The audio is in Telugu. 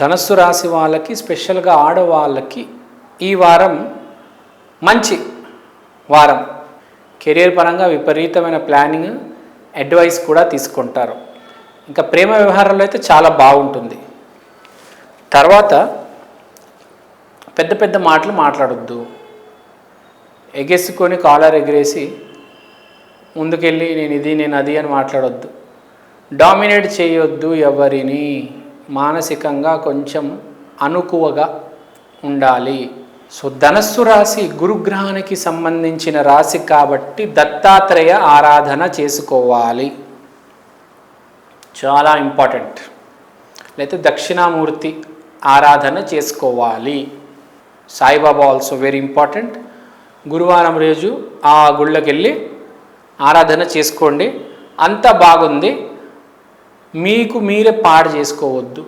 ధనస్సు రాశి వాళ్ళకి, స్పెషల్గా ఆడవాళ్ళకి ఈ వారం మంచి వారం. కెరీర్ పరంగా విపరీతమైన ప్లానింగ్, అడ్వైస్ కూడా తీసుకుంటారు. ఇంకా ప్రేమ వ్యవహారాల్లో అయితే చాలా బాగుంటుంది. తర్వాత పెద్ద పెద్ద మాటలు మాట్లాడొద్దు. ఎగేసుకొని కాలర్ ఎగిరేసి ముందుకెళ్ళి నేను ఇది నేను అది అని మాట్లాడొద్దు. డామినేట్ చేయొద్దు ఎవరిని. మానసికంగా కొంచెం అనుకువగా ఉండాలి. సో ధనస్సు రాశి గురుగ్రహానికి సంబంధించిన రాశి కాబట్టి దత్తాత్రేయ ఆరాధన చేసుకోవాలి, చాలా ఇంపార్టెంట్. లేకపోతే దక్షిణామూర్తి ఆరాధన చేసుకోవాలి. Saibaba also very important. గురువారం రోజు ఆ గుళ్ళకి వెళ్ళి ఆరాధన చేసుకోండి. అంత బాగుంది. మీకు మీరే పాడు చేసుకోవద్దు.